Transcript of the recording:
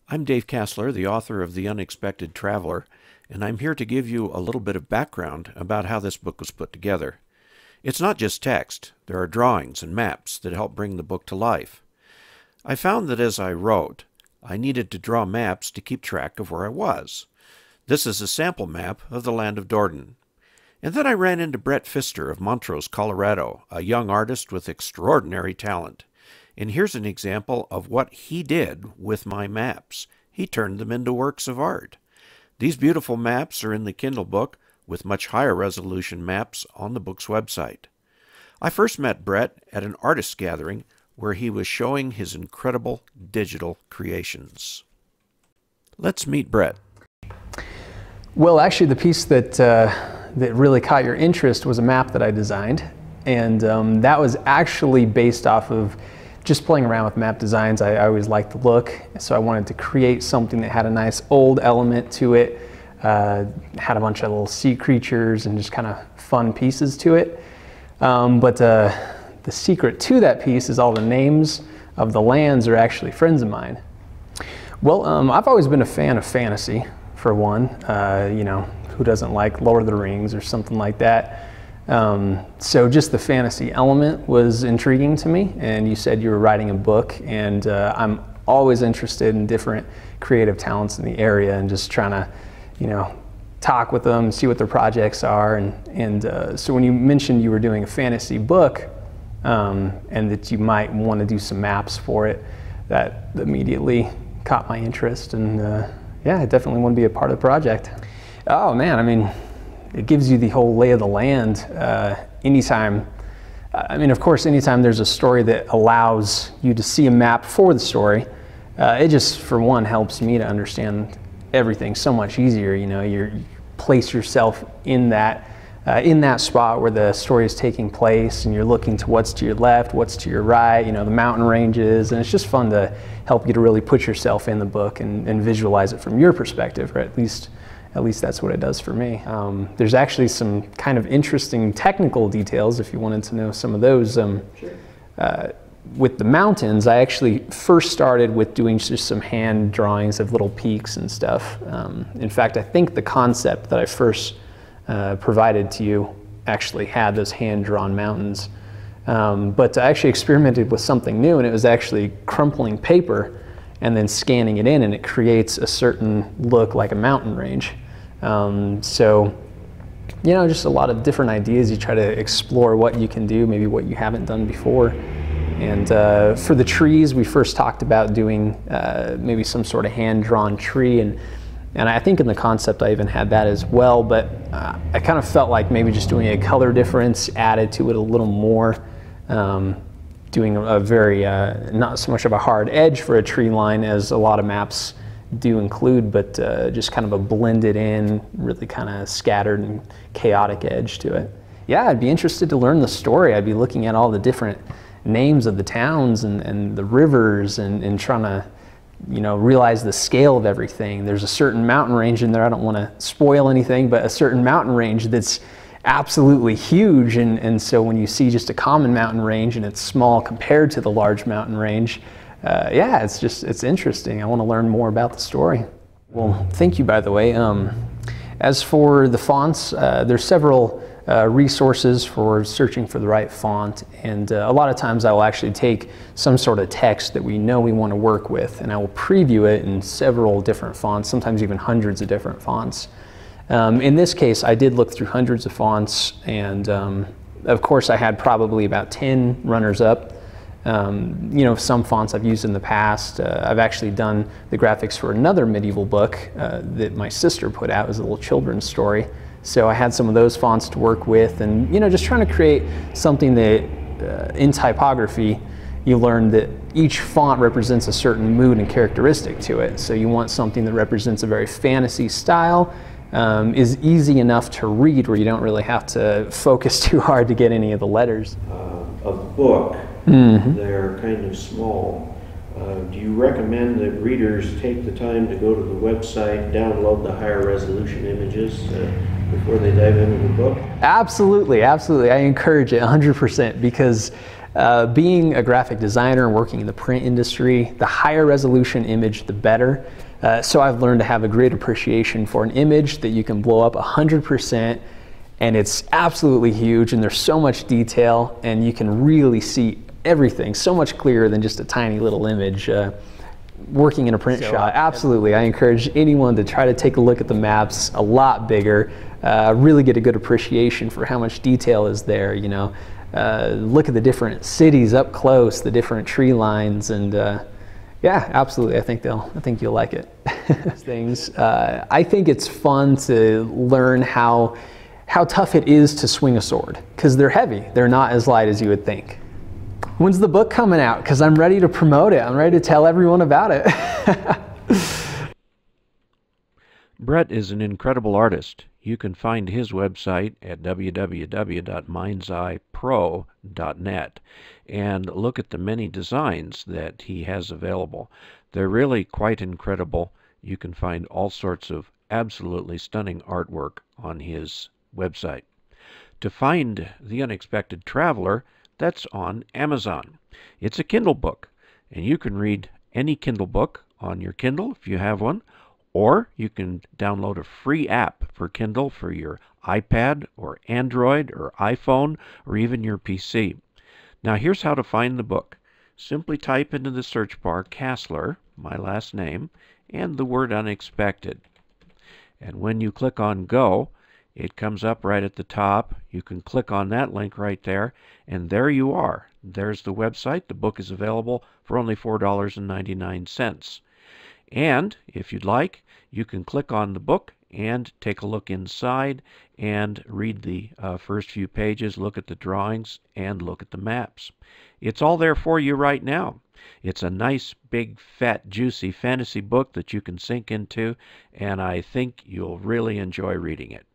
I'm Dave Kassler, the author of The Unexpected Traveler, and I'm here to give you a little bit of background about how this book was put together. It's not just text. There are drawings and maps that help bring the book to life. I found that as I wrote, I needed to draw maps to keep track of where I was. This is a sample map of the land of Dordan. And then I ran into Brett Pfister of Montrose, Colorado, a young artist with extraordinary talent. And here's an example of what he did with my maps. He turned them into works of art. These beautiful maps are in the Kindle book, with much higher resolution maps on the book's website. I first met Brett at an artist gathering where he was showing his incredible digital creations. Let's meet Brett. Well, actually, the piece that really caught your interest was a map that I designed, and that was actually based off of just playing around with map designs. I always liked the look, so I wanted to create something that had a nice old element to it, had a bunch of little sea creatures and just kind of fun pieces to it. But the secret to that piece is all the names of the lands are actually friends of mine. Well, I've always been a fan of fantasy, for one. You know, who doesn't like Lord of the Rings or something like that? So just the fantasy element was intriguing to me, and you said you were writing a book, and I'm always interested in different creative talents in the area and just trying to, you know, talk with them, see what their projects are, and so when you mentioned you were doing a fantasy book and that you might want to do some maps for it, that immediately caught my interest, and yeah, I definitely want to be a part of the project. Oh man, I mean, it gives you the whole lay of the land anytime. I mean, of course, anytime there's a story that allows you to see a map for the story, it just, for one, helps me to understand everything so much easier. You know, you place yourself in that spot where the story is taking place, and you're looking to what's to your left, what's to your right, you know, the mountain ranges, and it's just fun to help you to really put yourself in the book and visualize it from your perspective, or at least that's what it does for me. There's actually some kind of interesting technical details if you wanted to know some of those. Sure. With the mountains, I actually first started with doing just some hand drawings of little peaks and stuff. In fact, I think the concept that I first provided to you actually had those hand-drawn mountains. But I actually experimented with something new, and it was actually crumpling paper and then scanning it in, and it creates a certain look like a mountain range. So, you know, just a lot of different ideas. You try to explore what you can do, maybe what you haven't done before. And for the trees, we first talked about doing maybe some sort of hand-drawn tree, and I think in the concept I even had that as well, but I kind of felt like maybe just doing a color difference added to it a little more. Doing a very, not so much of a hard edge for a tree line as a lot of maps do include, but just kind of a blended in, really kind of scattered and chaotic edge to it. Yeah, I'd be interested to learn the story. I'd be looking at all the different names of the towns and the rivers and trying to, you know, realize the scale of everything. There's a certain mountain range in there, I don't want to spoil anything, but a certain mountain range that's absolutely huge, and so when you see just a common mountain range and it's small compared to the large mountain range, yeah, it's interesting. I want to learn more about the story. Well, thank you, by the way. As for the fonts, there's several resources for searching for the right font, and a lot of times I will actually take some sort of text that we know we want to work with, and I will preview it in several different fonts, sometimes even hundreds of different fonts. In this case, I did look through hundreds of fonts, and of course I had probably about 10 runners-up. You know, some fonts I've used in the past. I've actually done the graphics for another medieval book that my sister put out. It was a little children's story. So I had some of those fonts to work with, and, you know, just trying to create something that in typography you learn that each font represents a certain mood and characteristic to it. So you want something that represents a very fantasy style, is easy enough to read where you don't really have to focus too hard to get any of the letters. A book, they're kind of small. Do you recommend that readers take the time to go to the website, download the higher resolution images before they dive into the book? Absolutely, absolutely. I encourage it 100% because Being a graphic designer and working in the print industry, the higher resolution image, the better. So I've learned to have a great appreciation for an image that you can blow up 100%, and it's absolutely huge, and there's so much detail, and you can really see everything so much clearer than just a tiny little image. Working in a print shop, absolutely. I encourage anyone to try to take a look at the maps a lot bigger, really get a good appreciation for how much detail is there, you know. Look at the different cities up close, the different tree lines, and yeah, absolutely. I think you'll like it. Things. I think it's fun to learn how tough it is to swing a sword, because they're heavy. They're not as light as you would think. When's the book coming out? Because I'm ready to promote it. I'm ready to tell everyone about it. Brett is an incredible artist. You can find his website at www.mindseyepro.net and look at the many designs that he has available. They're really quite incredible. You can find all sorts of absolutely stunning artwork on his website. To find The Unexpected Traveler, that's on Amazon. It's a Kindle book, and you can read any Kindle book on your Kindle if you have one, or you can download a free app for Kindle for your iPad or Android or iPhone or even your PC. Now here's how to find the book. Simply type into the search bar Kassler, my last name, and the word unexpected. And when you click on Go, it comes up right at the top. You can click on that link right there, and there you are. There's the website. The book is available for only $4.99. And if you'd like, you can click on the book and take a look inside and read the first few pages, look at the drawings, and look at the maps. It's all there for you right now. It's a nice, big, fat, juicy fantasy book that you can sink into, and I think you'll really enjoy reading it.